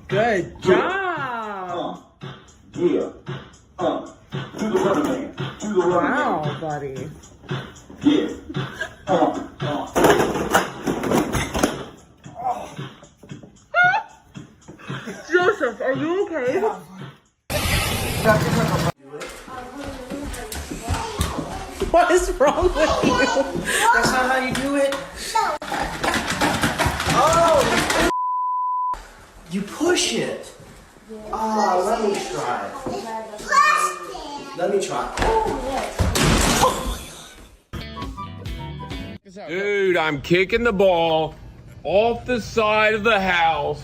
Good job. Yeah. To the running man. To the running man. Wow, buddy. Yeah. Joseph, are you okay? What is wrong with you? That's not how you do it. Oh! You push it. Oh, let me try. Let me try. Dude, I'm kicking the ball off the side of the house.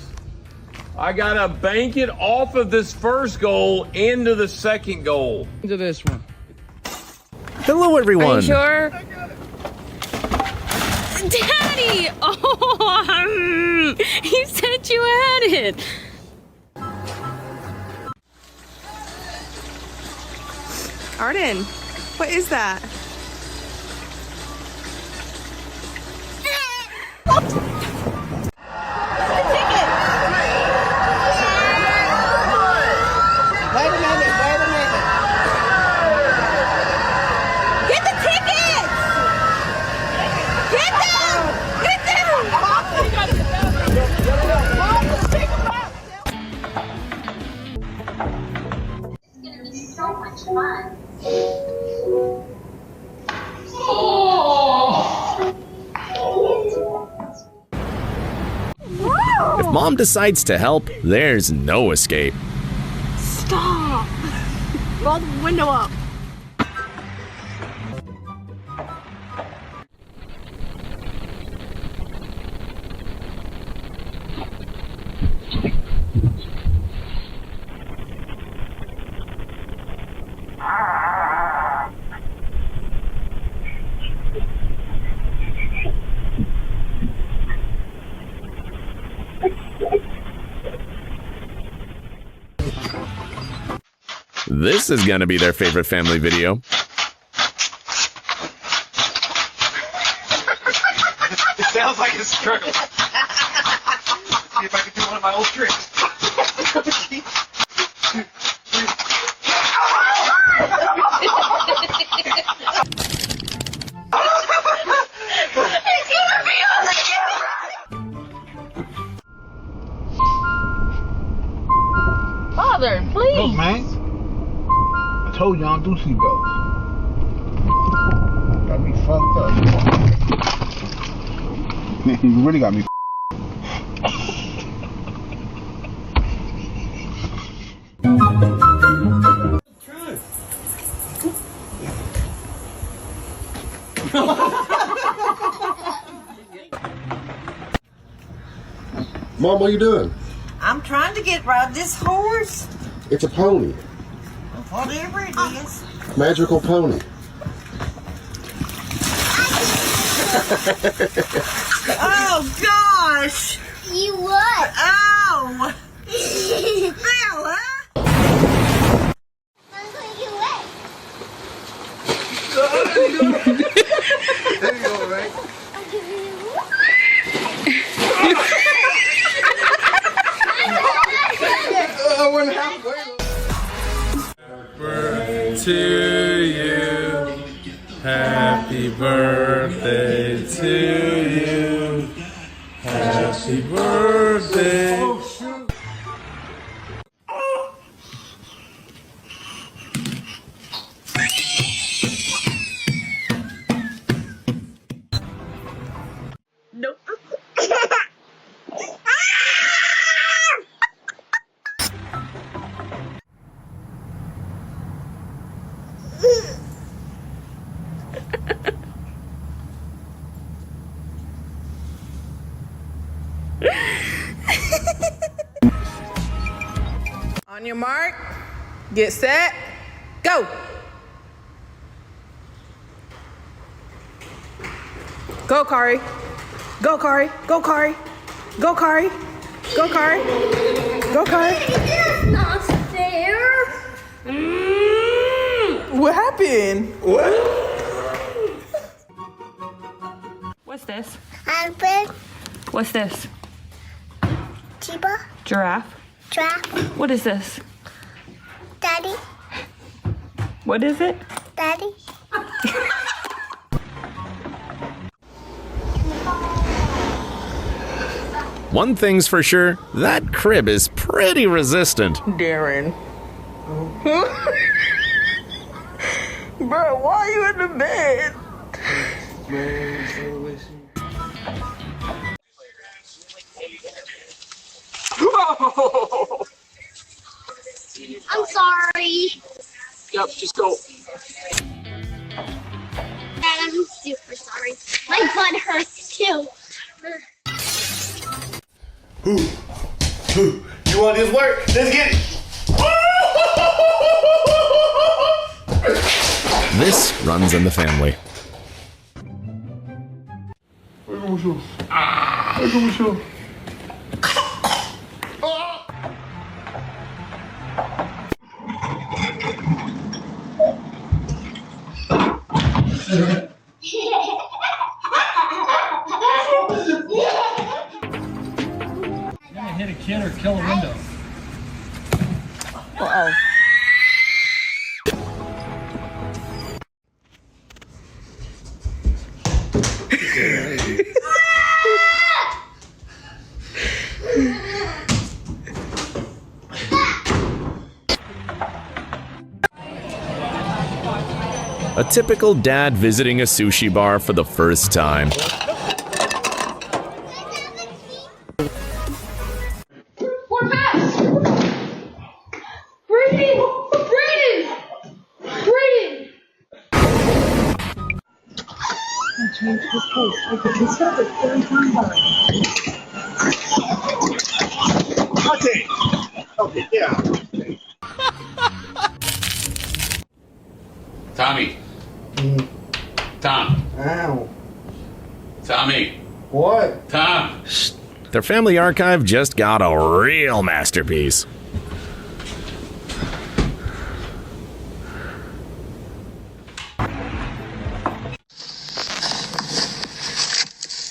I gotta bank it off of this first goal into the second goal. Into this one. Hello, everyone. Are you sure? Daddy! Oh, he said you had it. Arden, what is that? Wait a minute. Get the tickets! Get them! Get them! It's gonna be so much fun. If mom decides to help, there's no escape. Stop! Roll the window up. This is gonna be their favorite family video. It sounds like a struggle. See if I can do one of my old tricks. It's gonna be on the camera. Father, please. Look, man. I told you I don't do seatbelts. Got me fucked up. You really got me. Mom, what are you doing? I'm trying to ride this horse. It's a pony. Whatever it is. Magical pony. Oh, gosh. You what? Oh. Bella. I'm going to wet. There you go, right? I'll give you I went halfway. To you. Happy birthday to you. Happy birthday. Nope. On your mark, get set, go. Go, Kari. Go, Kari. Go, Kari. Go, Kari. Go, Kari. Go, Kari. That's not fair. What happened? What's this? Alfred, What's this? Zebra. Giraffe. Giraffe. What is this? Daddy. What is it? Daddy. One thing's for sure, that crib is pretty resistant. Darren. Bro, why are you in the bed? I'm sorry. Yep, just go. Dad, I'm super sorry. My butt hurts too. You want this work? Let's get it. This runs in the family. Hit a kid or kill a window. Uh-oh. A typical dad visiting a sushi bar for the first time. We're past! Breathing! Breathing! Breathing! Okay, yeah. Tommy. Tom. Ow. Tommy. What? Tom. Their family archive just got a real masterpiece.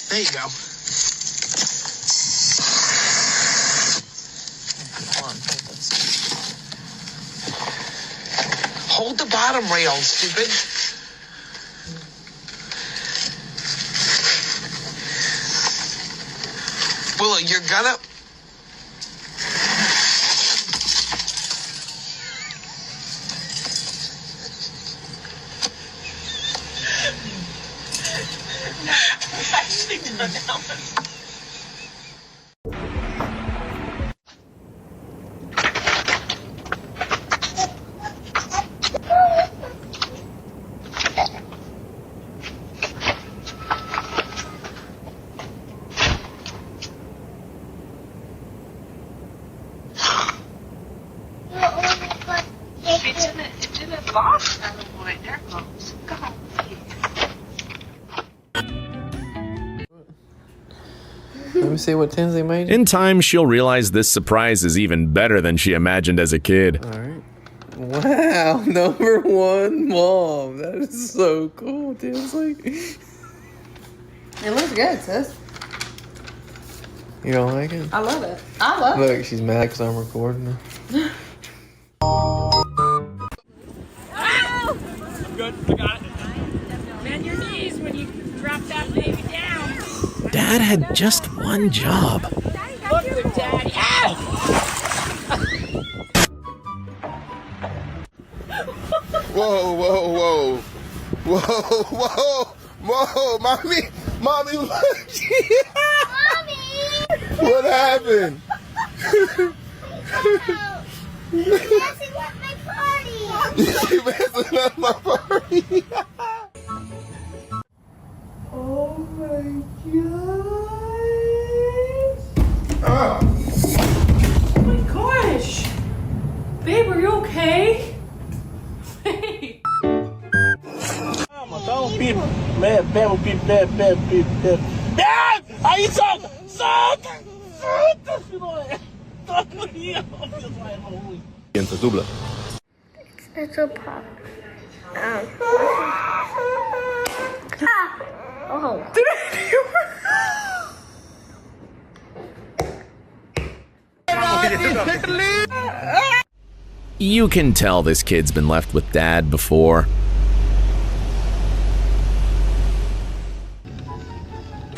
There you go. Hold the bottom rail, stupid. Willow, you're gonna... It's in a box. I don't want it. There it goes. God. Let me see what tins they made. In time, she'll realize this surprise is even better than she imagined as a kid. Alright. Wow, number one mom. That is so cool, Tinsley. It looks good, sis. You don't like it? I love it. I love it. Look, she's mad because I'm recording her. Good, I got it. Bend your knees when you drop that baby down. Dad had just one job. Look at Daddy. Ow! Whoa, whoa, whoa. Whoa, whoa. Whoa, mommy. Mommy, look. Mommy! What happened? You're messing with my party! You messing up my party. Oh my gosh. Oh. Oh my gosh. Babe, are you okay? Hey. Don't be bad. Dad! Aí solta! Solta! It's a pop. Oh. You can tell this kid's been left with dad before.